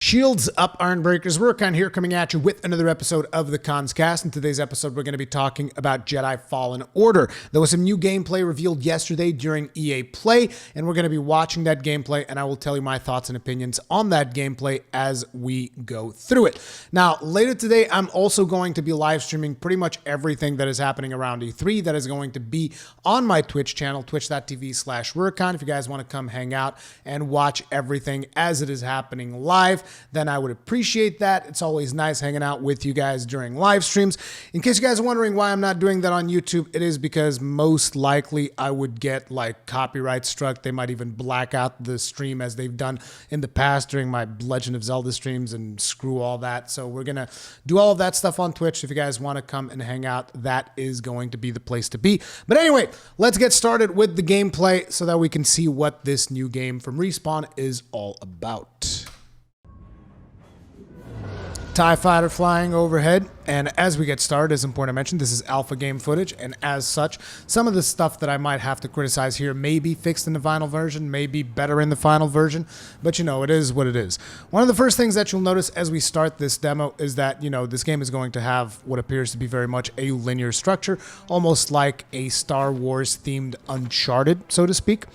Shields up, Iron Breakers. Rurikhan here coming at you with another episode of the Cons Cast. In today's episode, we're going to be talking about Jedi Fallen Order. There was some new gameplay revealed yesterday during EA Play, and we're going to be watching that gameplay, and I will tell you my thoughts and opinions on that gameplay as we go through it. Now, later today, I'm also going to be live streaming pretty much everything that is happening around E3 that is going to be on my Twitch channel, twitch.tv/Rurikhan. If you guys want to come hang out and watch everything as it is happening live, then I would appreciate that. It's always nice hanging out with you guys during live streams. In case you guys are wondering why I'm not doing that on YouTube, it is because most likely I would get like copyright struck. They might even black out the stream as they've done in the past during my Legend of Zelda streams and screw all that. So we're going to do all of that stuff on Twitch. If you guys want to come and hang out, that is going to be the place to be. But anyway, let's get started with the gameplay so that we can see what this new game from Respawn is all about. TIE fighter flying overhead, and as we get started, it's important to mention this is alpha game footage, and as such, some of the stuff that I might have to criticize here may be fixed in the final version, may be better in the final version, but you know, it is what it is. One of the first things that you'll notice as we start this demo is that, you know, this game is going to have what appears to be very much a linear structure, almost like a Star Wars themed Uncharted, so to speak.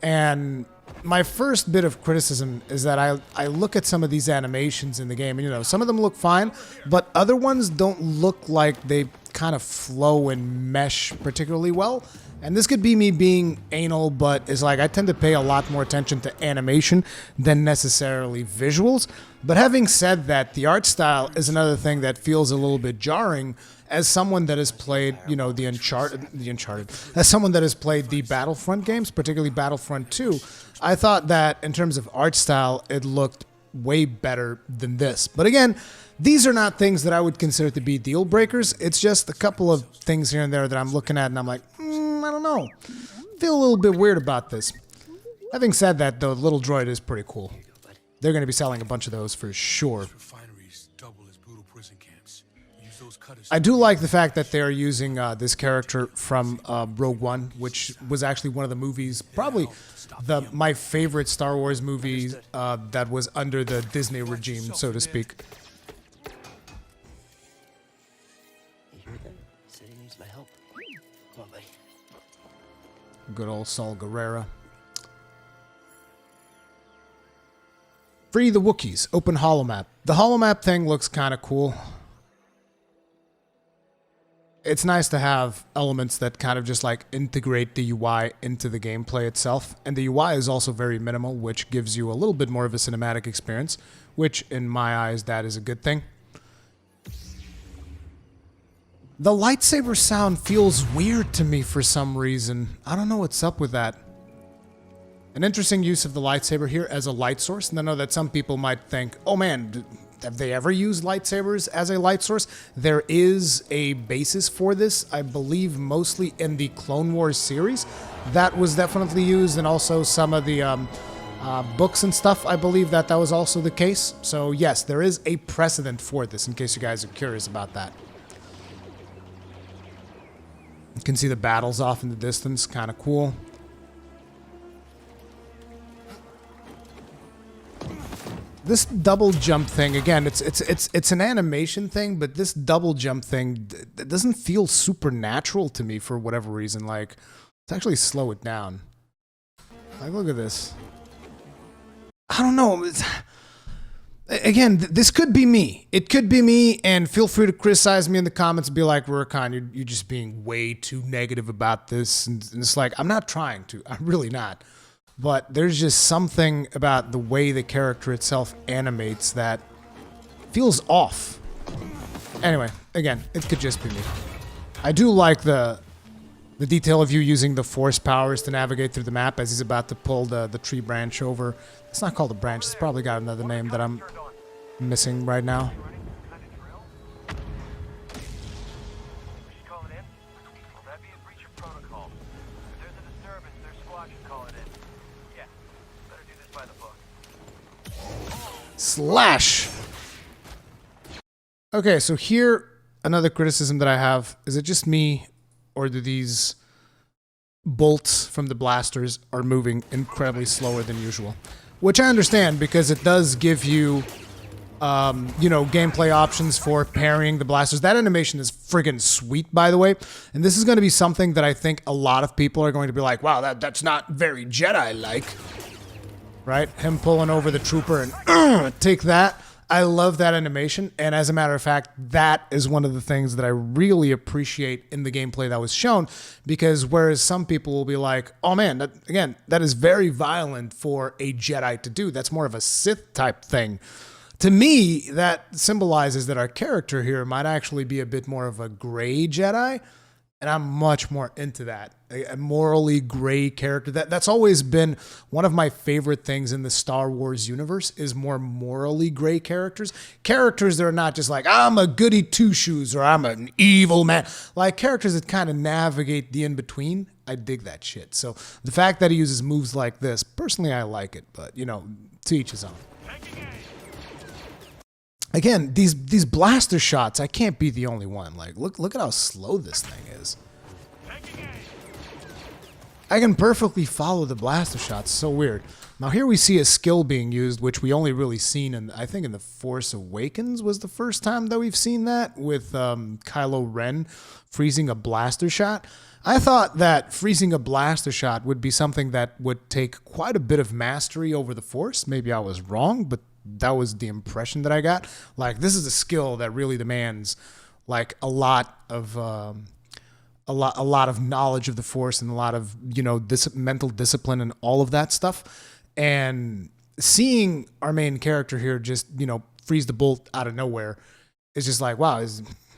And my first bit of criticism is that I look at some of these animations in the game, and you know, some of them look fine, but other ones don't look like they kind of flow and mesh particularly well. And this could be me being anal, but it's like I tend to pay a lot more attention to animation than necessarily visuals. But having said that, the art style is another thing that feels a little bit jarring as someone that has played, you know, as someone that has played the Battlefront games, particularly Battlefront 2, I thought that in terms of art style, it looked way better than this. But again, these are not things that I would consider to be deal breakers. It's just a couple of things here and there that I'm looking at and I'm like, I don't know. I feel a little bit weird about this. Having said that, though, the little droid is pretty cool. They're going to be selling a bunch of those for sure. I do like the fact that they're using this character from Rogue One, which was actually one of the movies, probably my favorite Star Wars movie that was under the Disney regime, so to speak. Good old Saul Guerrera. Free the Wookiees. Open holomap. The holomap thing looks kind of cool. It's nice to have elements that kind of just like integrate the UI into the gameplay itself. And the UI is also very minimal, which gives you a little bit more of a cinematic experience, which in my eyes, that is a good thing. The lightsaber sound feels weird to me for some reason. I don't know what's up with that. An interesting use of the lightsaber here as a light source. And I know that some people might think, oh man, have they ever used lightsabers as a light source? There is a basis for this, I believe mostly in the Clone Wars series. That was definitely used, and also some of the books and stuff, I believe that was also the case. So yes, there is a precedent for this, in case you guys are curious about that. You can see the battles off in the distance, kind of cool. This double jump thing, again, it's an animation thing, but this double jump thing, it doesn't feel supernatural to me for whatever reason. Like, let's actually slow it down. Like, look at this. I don't know. Again, this could be me. It could be me, and feel free to criticize me in the comments and be like, Rurikhan, you're just being way too negative about this. And it's like, I'm not trying to. I'm really not. But there's just something about the way the character itself animates that feels off. Anyway, again, it could just be me. I do like the detail of you using the force powers to navigate through the map as he's about to pull the tree branch over. It's not called a branch. It's probably got another name that I'm missing right now. Slash! Okay, so here, another criticism that I have. Is it just me, or do these bolts from the blasters are moving incredibly slower than usual? Which I understand, because it does give you gameplay options for parrying the blasters. That animation is friggin' sweet, by the way. And this is going to be something that I think a lot of people are going to be like, wow, that's not very Jedi-like. Right? Him pulling over the trooper and take that. I love that animation. And as a matter of fact, that is one of the things that I really appreciate in the gameplay that was shown. Because whereas some people will be like, oh man, that is very violent for a Jedi to do. That's more of a Sith type thing. To me, that symbolizes that our character here might actually be a bit more of a gray Jedi, and I'm much more into that. A morally gray character. That's always been one of my favorite things in the Star Wars universe is more morally gray characters. Characters that are not just like, I'm a goody two-shoes or I'm an evil man. Like characters that kind of navigate the in-between. I dig that shit. So the fact that he uses moves like this, personally I like it, but to each his own. Again, these blaster shots, I can't be the only one. Like, look at how slow this thing is. I can perfectly follow the blaster shots. So weird. Now here we see a skill being used, which we only really seen in, I think in The Force Awakens was the first time that we've seen that with Kylo Ren freezing a blaster shot. I thought that freezing a blaster shot would be something that would take quite a bit of mastery over the Force. Maybe I was wrong, but that was the impression that I got. Like, this is a skill that really demands like a lot of knowledge of the Force and a lot of mental discipline and all of that stuff. And seeing our main character here just freeze the bolt out of nowhere is just like, wow,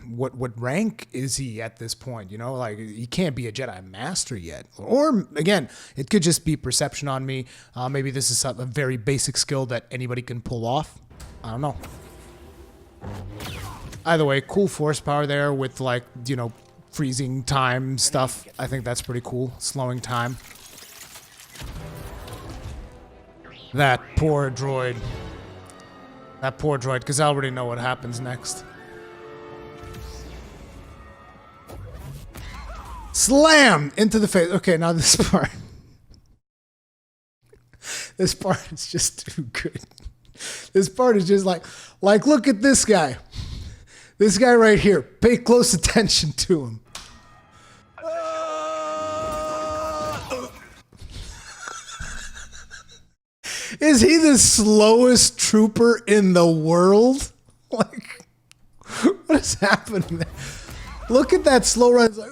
what rank is he at this point? Like he can't be a Jedi Master yet. Or again, it could just be perception on me. Maybe this is a very basic skill that anybody can pull off. I don't know. Either way, cool force power there with like, freezing time stuff. I think that's pretty cool. Slowing time. That poor droid. Because I already know what happens next. Slam into the face. Okay, now this part. This part is just too good. This part is just like look at this guy. This guy right here. Pay close attention to him. Is he the slowest trooper in the world? Like, what is happening there? Look at that slow run. It's like,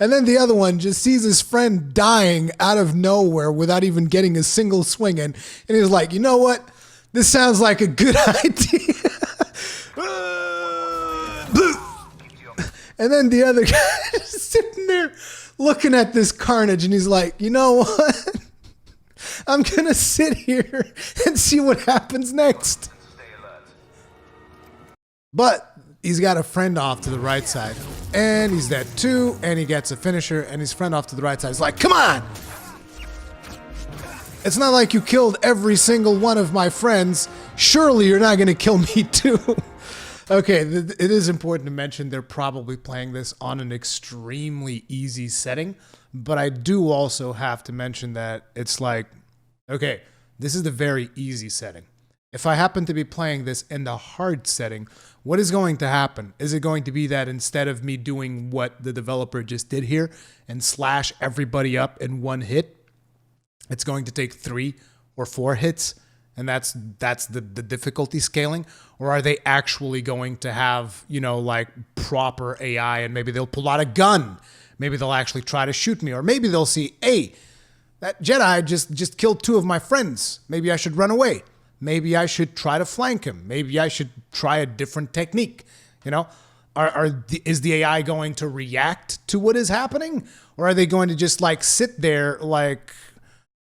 and then the other one just sees his friend dying out of nowhere without even getting a single swing in. And he's like, you know what? This sounds like a good idea. And then the other guy is sitting there looking at this carnage and he's like, you know what? I'm going to sit here and see what happens next. But he's got a friend off to the right side, and he's dead too, and he gets a finisher, and his friend off to the right side is like, come on! It's not like you killed every single one of my friends. Surely you're not going to kill me too. Okay, it is important to mention they're probably playing this on an extremely easy setting, but I do also have to mention that it's like, okay, this is the very easy setting. If I happen to be playing this in the hard setting, what is going to happen? Is it going to be that instead of me doing what the developer just did here and slash everybody up in one hit, it's going to take 3 or 4 hits, and that's the difficulty scaling? Or are they actually going to have, like proper AI, and maybe they'll pull out a gun, maybe they'll actually try to shoot me, or maybe they'll see, hey, that Jedi just killed 2 of my friends, maybe I should run away. Maybe I should try to flank him. Maybe I should try a different technique. Is the AI going to react to what is happening? Or are they going to just like sit there like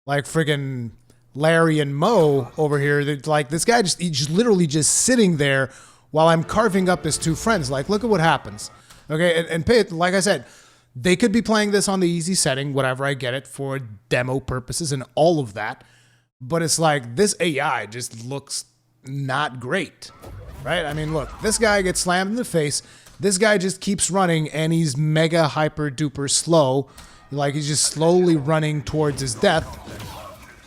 friggin' Larry and Moe over here? They're like, this guy he's literally just sitting there while I'm carving up his 2 friends. Like, look at what happens. Okay, and pay it, like I said, they could be playing this on the easy setting, whatever, I get it, for demo purposes and all of that. But it's like, this AI just looks not great, right? I mean, look, this guy gets slammed in the face. This guy just keeps running, and he's mega hyper duper slow. Like, he's just slowly running towards his death.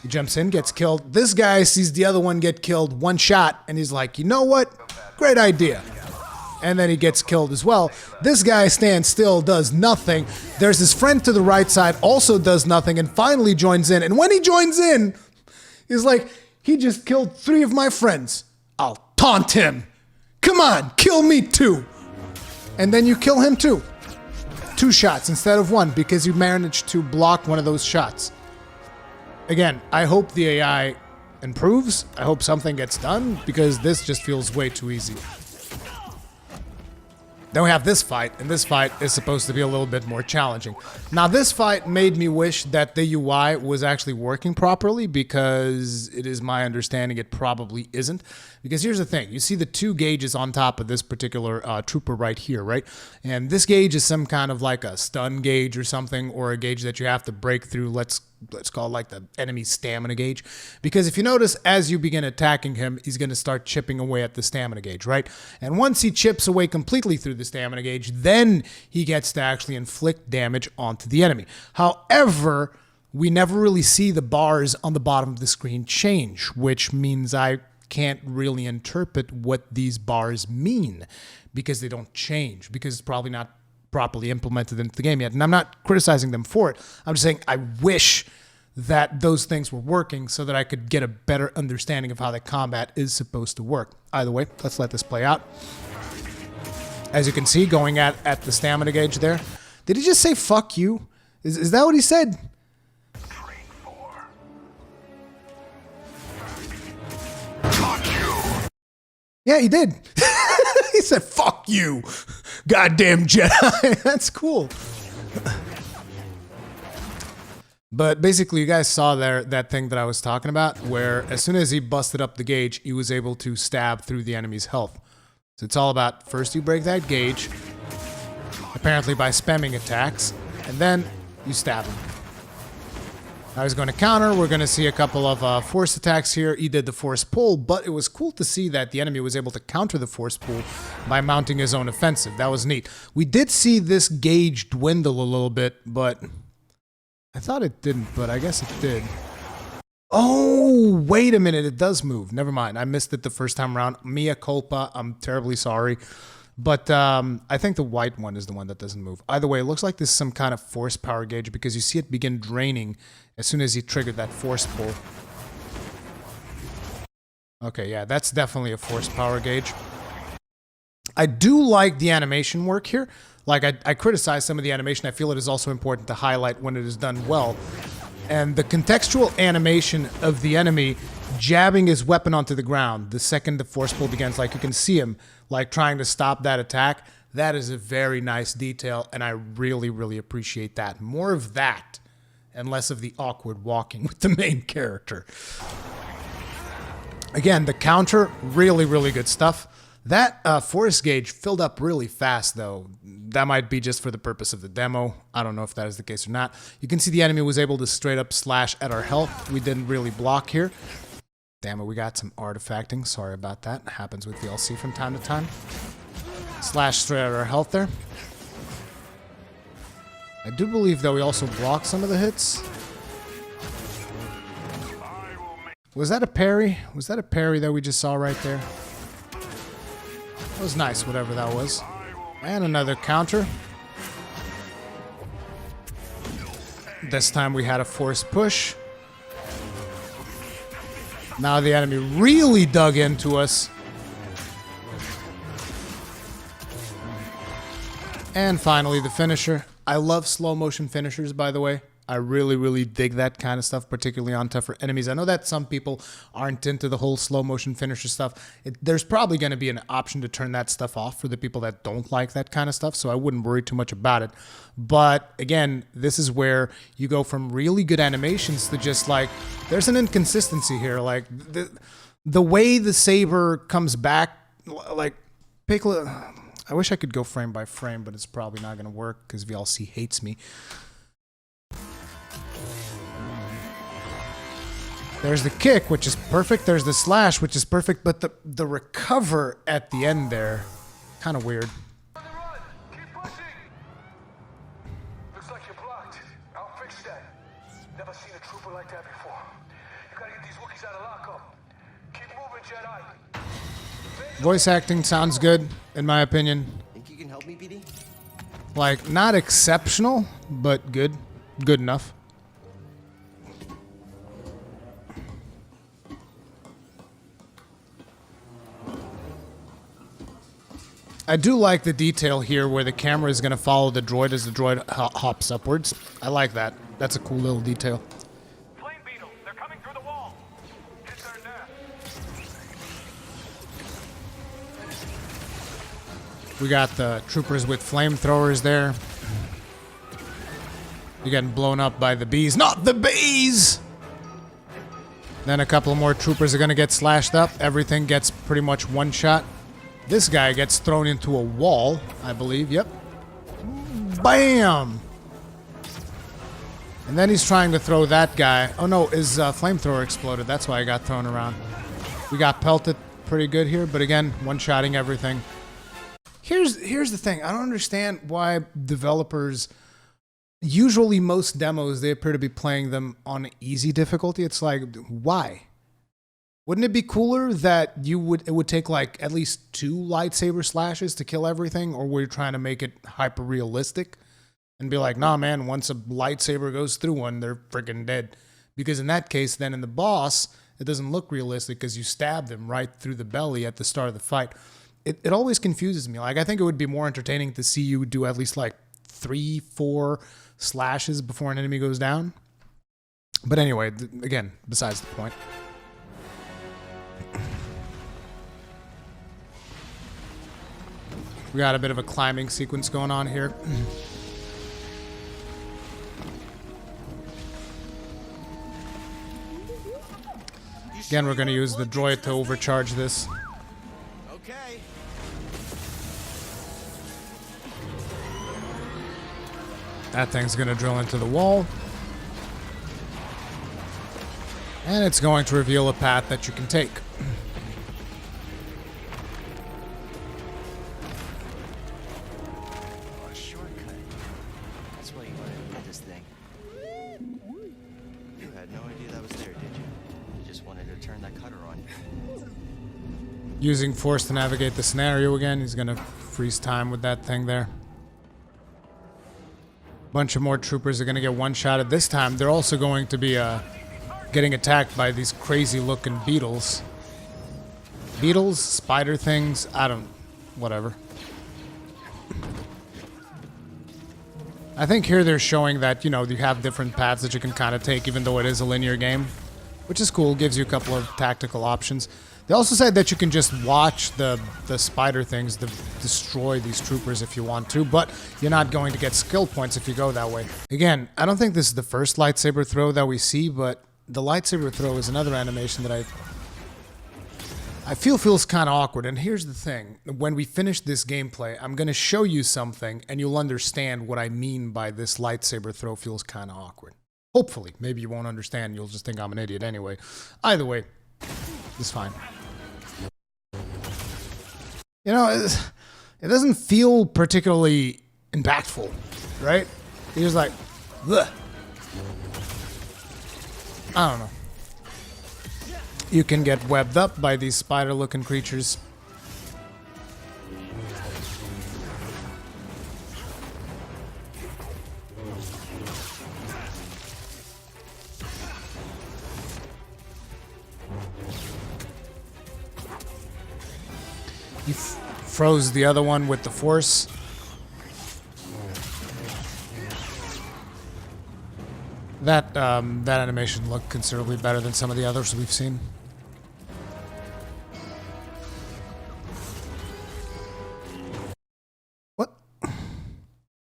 He jumps in, gets killed. This guy sees the other one get killed, one shot, and he's like, you know what? Great idea. And then he gets killed as well. This guy stands still, does nothing. There's his friend to the right side, also does nothing, and finally joins in. And when he joins in, he's like, he just killed 3 of my friends. I'll taunt him. Come on, kill me too. And then you kill him too. 2 shots instead of 1 because you managed to block one of those shots. Again, I hope the AI improves. I hope something gets done because this just feels way too easy. Then we have this fight, and this fight is supposed to be a little bit more challenging. Now, this fight made me wish that the UI was actually working properly because it is my understanding it probably isn't. Because here's the thing. You see the 2 gauges on top of this particular trooper right here, right? And this gauge is some kind of like a stun gauge or something, or a gauge that you have to break through. Let's call it like the enemy stamina gauge. Because if you notice, as you begin attacking him, he's going to start chipping away at the stamina gauge, right? And once he chips away completely through the stamina gauge, then he gets to actually inflict damage onto the enemy. However, we never really see the bars on the bottom of the screen change, which means I can't really interpret what these bars mean because they don't change, because it's probably not properly implemented into the game yet. And I'm not criticizing them for it. I'm just saying I wish that those things were working so that I could get a better understanding of how the combat is supposed to work. Either way, let's let this play out. As you can see, going at the stamina gauge there. Did he just say fuck you? Is that what he said? Yeah, he did. He said, fuck you, goddamn Jedi. That's cool. But basically, you guys saw there that thing that I was talking about, where as soon as he busted up the gauge, he was able to stab through the enemy's health. So it's all about, first you break that gauge, apparently by spamming attacks, and then you stab him. Now he's going to counter. We're going to see a couple of force attacks here. He did the force pull, but it was cool to see that the enemy was able to counter the force pull by mounting his own offensive. That was neat. We did see this gauge dwindle a little bit, but I thought it didn't, but I guess it did. Oh, wait a minute. It does move. Never mind. I missed it the first time around. Mea culpa. I'm terribly sorry. But I think the white one is the one that doesn't move. Either way, it looks like this is some kind of force power gauge because you see it begin draining as soon as he triggered that force pull. Okay, yeah, that's definitely a force power gauge. I do like the animation work here. Like, I criticize some of the animation. I feel it is also important to highlight when it is done well. And the contextual animation of the enemy jabbing his weapon onto the ground the second the force pull begins, like you can see him like trying to stop that attack. That is a very nice detail, and I really, really appreciate that. More of that, and less of the awkward walking with the main character. Again, the counter, really, really good stuff. That force gauge filled up really fast, though. That might be just for the purpose of the demo. I don't know if that is the case or not. You can see the enemy was able to straight up slash at our health. We didn't really block here. Damn it, we got some artifacting. Sorry about that. It happens with DLC from time to time. Slash straight at our health there. I do believe that we also blocked some of the hits. Was that a parry? Was that a parry that we just saw right there? That was nice, whatever that was. And another counter. This time we had a force push. Now the enemy really dug into us. And finally the finisher. I love slow motion finishers, by the way. I really, really dig that kind of stuff, particularly on tougher enemies. I know that some people aren't into the whole slow motion finisher stuff. There's probably going to be an option to turn that stuff off for the people that don't like that kind of stuff, so I wouldn't worry too much about it. But again, this is where you go from really good animations to just like, there's an inconsistency here. Like the way the saber comes back, like Piccolo, I wish I could go frame by frame, but it's probably not going to work because VLC hates me. There's the kick, which is perfect. There's the slash, which is perfect. But the recover at the end there, kind of weird. Keep pushing. Looks like you're blocked. I'll fix that. Never seen a trooper like that before. Jedi. Voice acting sounds good, in my opinion. Think you can help me, BD? Like, not exceptional, but good. Good enough. I do like the detail here where the camera is going to follow the droid as the droid hops upwards. I like that. That's a cool little detail. Flame beetles, they're coming through the wall. Hit their nest. We got the troopers with flamethrowers there. You're getting blown up by the bees. Not the bees! Then a couple more troopers are going to get slashed up. Everything gets pretty much one shot. This guy gets thrown into a wall, I believe. Yep. Bam! And then he's trying to throw that guy. Oh no, his flamethrower exploded. That's why he got thrown around. We got pelted pretty good here, but again, one-shotting everything. Here's the thing. I don't understand why developers... Usually most demos, they appear to be playing them on easy difficulty. It's like, why? Wouldn't it be cooler that it would take like at least 2 lightsaber slashes to kill everything? Or were you trying to make it hyper realistic and be like, nah, man, once a lightsaber goes through one, they're freaking dead. Because in that case, then in the boss, it doesn't look realistic because you stabbed him right through the belly at the start of the fight. It always confuses me. Like, I think it would be more entertaining to see you do at least like 3, 4 slashes before an enemy goes down. But anyway, again, besides the point. We got a bit of a climbing sequence going on here. Again, we're going to use the droid to overcharge this. Okay. That thing's going to drill into the wall. And it's going to reveal a path that you can take. Oh, a shortcut. That's why you wanted to get this thing. You had no idea that was there, did you? You just wanted to turn that cutter on. Using Force to navigate the scenario again. He's going to freeze time with that thing there. Bunch of more troopers are going to get one-shotted. This time, they're also going to be getting attacked by these crazy-looking beetles. Beetles? Spider things? I don't... Whatever. I think here they're showing that, you know, you have different paths that you can kind of take, even though it is a linear game. Which is cool. Gives you a couple of tactical options. They also said that you can just watch the spider things destroy these troopers if you want to, but you're not going to get skill points if you go that way. Again, I don't think this is the first lightsaber throw that we see, but the lightsaber throw is another animation that I feel feels kind of awkward. And here's the thing. When we finish this gameplay, I'm going to show you something, and you'll understand what I mean by this lightsaber throw feels kind of awkward. Hopefully. Maybe you won't understand. You'll just think I'm an idiot anyway. Either way, it's fine. You know, it doesn't feel particularly impactful, right? You're just like, bleh. I don't know. You can get webbed up by these spider-looking creatures. He froze the other one with the Force. That animation looked considerably better than some of the others we've seen. What?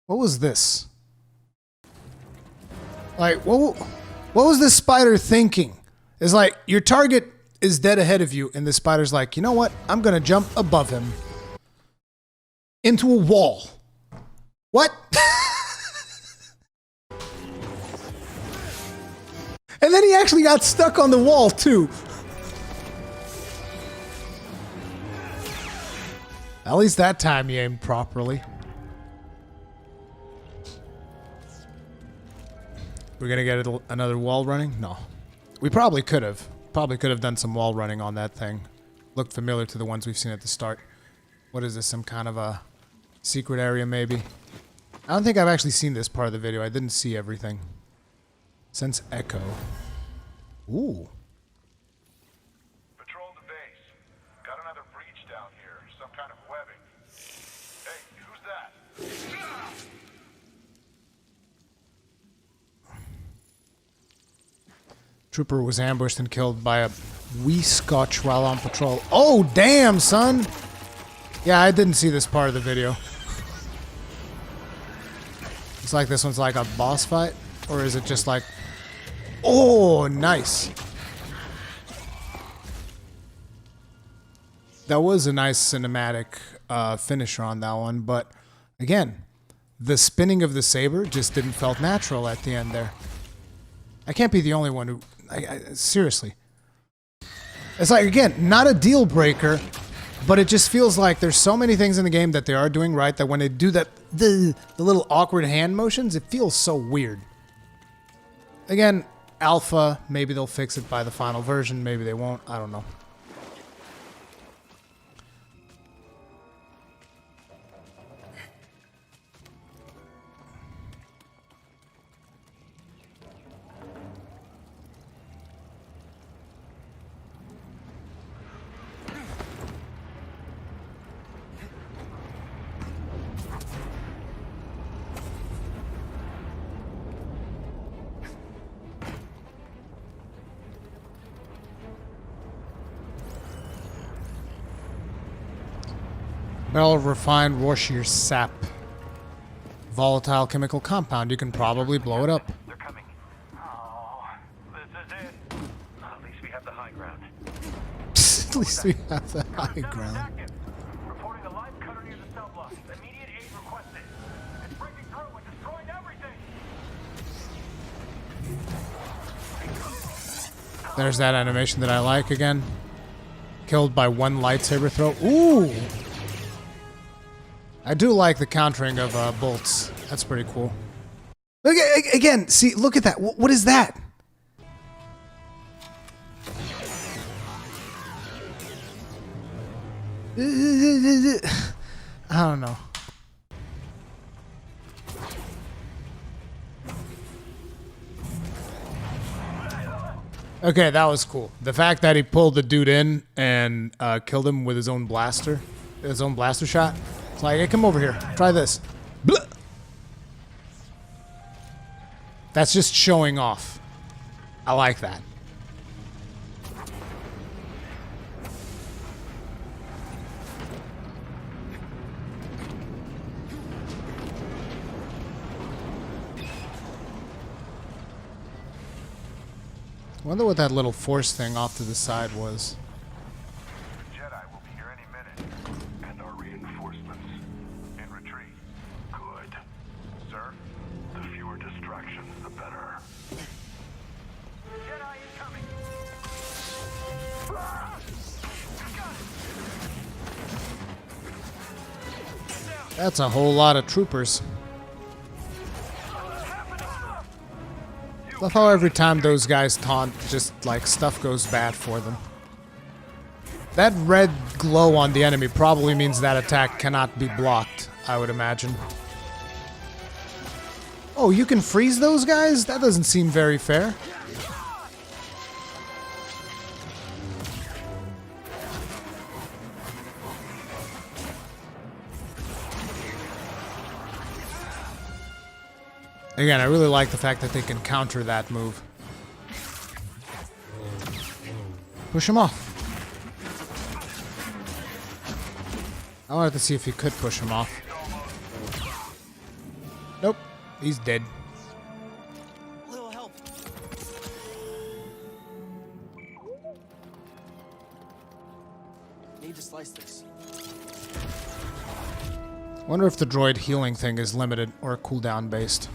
What was this? Like, what was this spider thinking? It's like, your target is dead ahead of you, and the spider's like, you know what? I'm gonna jump above him. Into a wall. What? And then he actually got stuck on the wall, too. At least that time he aimed properly. We're gonna get another wall running? No. We probably could have. Probably could have done some wall running on that thing. look familiar to the ones we've seen at the start. What is this? Some kind of a secret area, maybe? I don't think I've actually seen this part of the video. I didn't see everything. Sense echo. Ooh. Patrol the base. Got another breach down here. Some kind of webbing. Hey, who's that? Trooper was ambushed and killed by a wee scotch while on patrol. Oh, damn, son! Yeah, I didn't see this part of the video. It's like this one's like a boss fight? Or is it just like... Oh, nice! That was a nice cinematic finisher on that one, but again, the spinning of the saber just didn't felt natural at the end there. I can't be the only one who... seriously. It's like, again, not a deal breaker, but it just feels like there's so many things in the game that they are doing right that when they do that, the little awkward hand motions, it feels so weird. Again, alpha, maybe they'll fix it by the final version, maybe they won't, I don't know. Barrel of refined Warshir sap. Volatile chemical compound. You can probably blow it up. They're coming. Oh, this is it. At least we have the high ground. At least we have the high ground. Active. Reporting a live cutter near the cell block. Immediate aid requested. It's breaking through and destroying everything. There's that animation that I like again. Killed by one lightsaber throw. Ooh! I do like the countering of bolts. That's pretty cool. Look again. See, look at that. What is that? I don't know. Okay, that was cool. The fact that he pulled the dude in and killed him with his own blaster shot. It's like, hey, come over here. Try this. Blah! That's just showing off. I like that. I wonder what that little force thing off to the side was. Jedi will be here any minute. And our reinforcements. In retreat. Good. Sir, the fewer distractions, the better. Jedi is coming. That's a whole lot of troopers. I love how every time those guys taunt, just like stuff goes bad for them. That red glow on the enemy probably means that attack cannot be blocked, I would imagine. Oh, you can freeze those guys? That doesn't seem very fair. Again, I really like the fact that they can counter that move. Push him off. I wanted to see if he could push him off. Nope, he's dead. Little help. Need to slice this. Wonder if the droid healing thing is limited or cooldown based.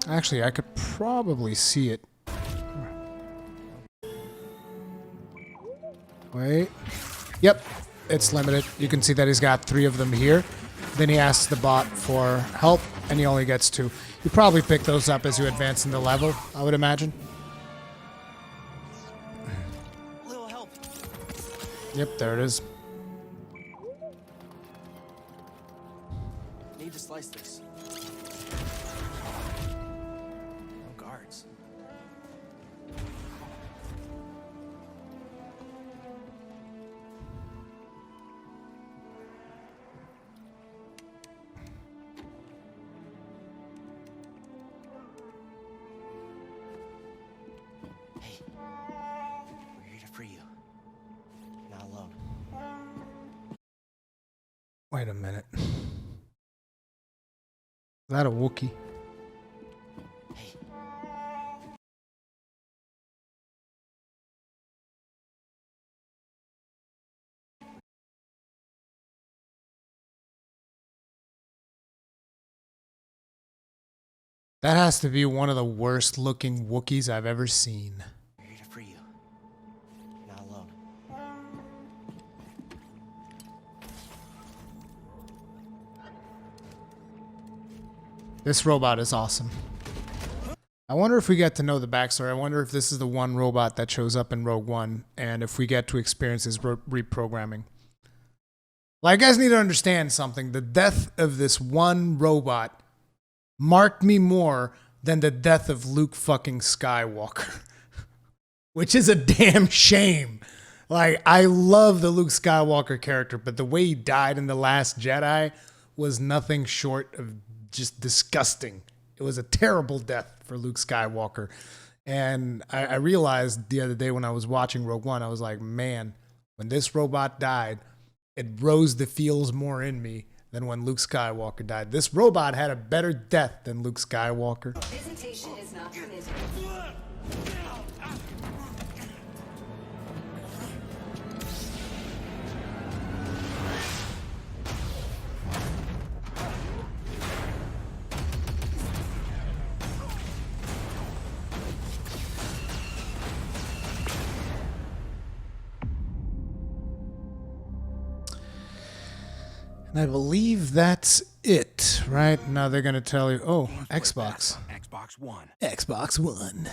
Actually, I could probably see it. Wait. Yep, it's limited. You can see that he's got 3 of them here. Then he asks the bot for help, and he only gets 2. You probably pick those up as you advance in the level, I would imagine. Little help. Yep, there it is. Need to slice this. No guards. Hey, we're here to free you. Not alone. Wait a minute. Is that a Wookiee? Hey. That has to be one of the worst looking Wookiees I've ever seen. We're here to free you. Not alone. This robot is awesome. I wonder if we get to know the backstory. I wonder if this is the one robot that shows up in Rogue One, and if we get to experience his reprogramming. Like, you guys need to understand something. The death of this one robot marked me more than the death of Luke fucking Skywalker. Which is a damn shame. Like, I love the Luke Skywalker character, but the way he died in The Last Jedi was nothing short of just disgusting. It was a terrible death for Luke Skywalker. And I realized the other day when I was watching Rogue One, I was like, man, when this robot died, it rose the feels more in me than when Luke Skywalker died. This robot had a better death than Luke Skywalker. Visitation is not permitted. And I believe that's it, right? Now they're going to tell you, oh, Xbox. Xbox One. Xbox One.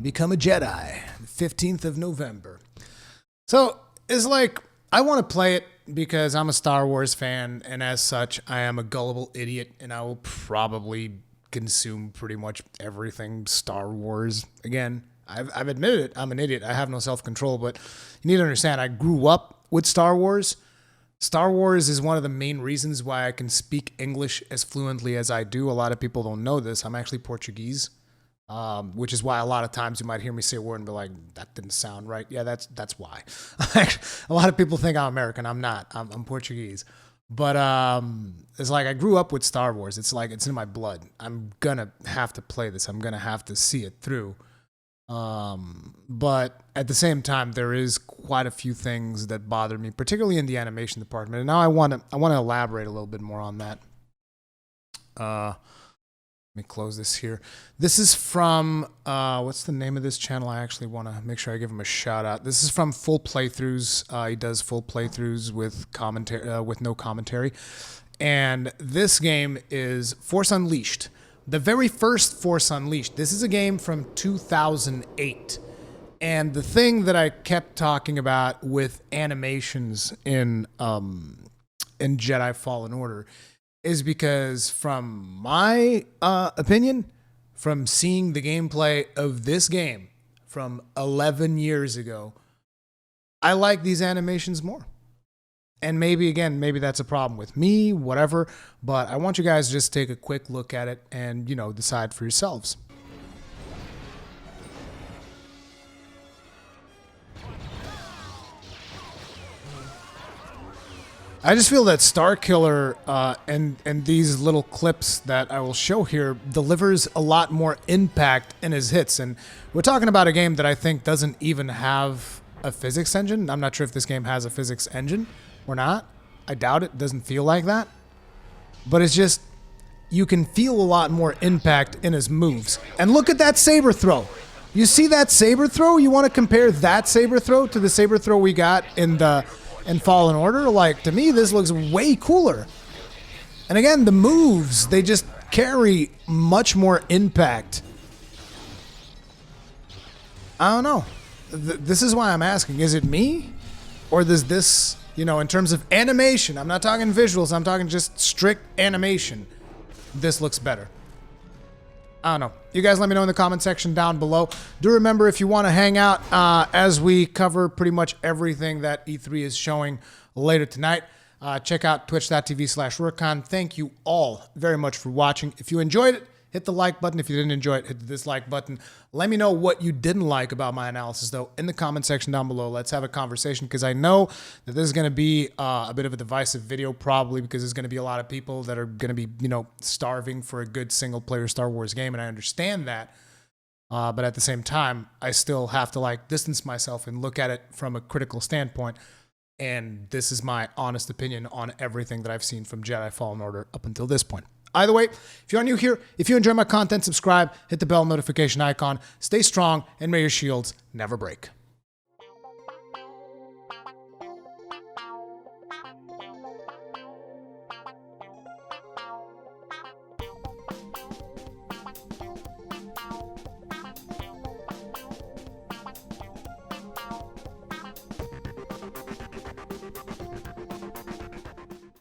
Become a Jedi, 15th of November. So it's like, I want to play it because I'm a Star Wars fan, and as such, I am a gullible idiot, and I will probably consume pretty much everything Star Wars. Again, I've admitted it. I'm an idiot. I have no self-control, but you need to understand, I grew up with Star Wars. Star Wars is one of the main reasons why I can speak English as fluently as I do. A lot of people don't know this. I'm actually Portuguese, which is why a lot of times you might hear me say a word and be like, that didn't sound right. Yeah, that's why. A lot of people think I'm American. I'm not. I'm Portuguese. But it's like I grew up with Star Wars. It's like it's in my blood. I'm going to have to play this. I'm going to have to see it through. But at the same time, there is quite a few things that bother me, particularly in the animation department. And now I want to elaborate a little bit more on that. Let me close this here. This is from what's the name of this channel? I actually want to make sure I give him a shout out. This is from Full Playthroughs. He does full playthroughs with commentary, with no commentary. And this game is Force Unleashed. The very first Force Unleashed. This is a game from 2008. And the thing that I kept talking about with animations in Jedi Fallen Order is because from my opinion, from seeing the gameplay of this game from 11 years ago, I like these animations more. And maybe, again, maybe that's a problem with me, whatever. But I want you guys to just take a quick look at it and, you know, decide for yourselves. I just feel that Starkiller and these little clips that I will show here delivers a lot more impact in his hits. And we're talking about a game that I think doesn't even have a physics engine. I'm not sure if this game has a physics engine or not. I doubt it. Doesn't feel like that. But it's just, you can feel a lot more impact in his moves. And look at that saber throw. You see that saber throw? You want to compare that saber throw to the saber throw we got in Fallen Order? Like, to me, this looks way cooler. And again, the moves, they just carry much more impact. I don't know. This is why I'm asking. Is it me? Or does this, you know, in terms of animation, I'm not talking visuals, I'm talking just strict animation, this looks better? I don't know. You guys let me know in the comment section down below. Do remember, if you want to hang out as we cover pretty much everything that E3 is showing later tonight, check out twitch.tv/Rurkon. Thank you all very much for watching. If you enjoyed it, hit the like button. If you didn't enjoy it, hit the dislike button. Let me know what you didn't like about my analysis, though, in the comment section down below. Let's have a conversation, because I know that this is going to be a bit of a divisive video, probably because there's going to be a lot of people that are going to be, you know, starving for a good single-player Star Wars game, and I understand that. But at the same time, I still have to, like, distance myself and look at it from a critical standpoint. And this is my honest opinion on everything that I've seen from Jedi Fallen Order up until this point. Either way, if you are new here, if you enjoy my content, subscribe, hit the bell notification icon, stay strong, and may your shields never break.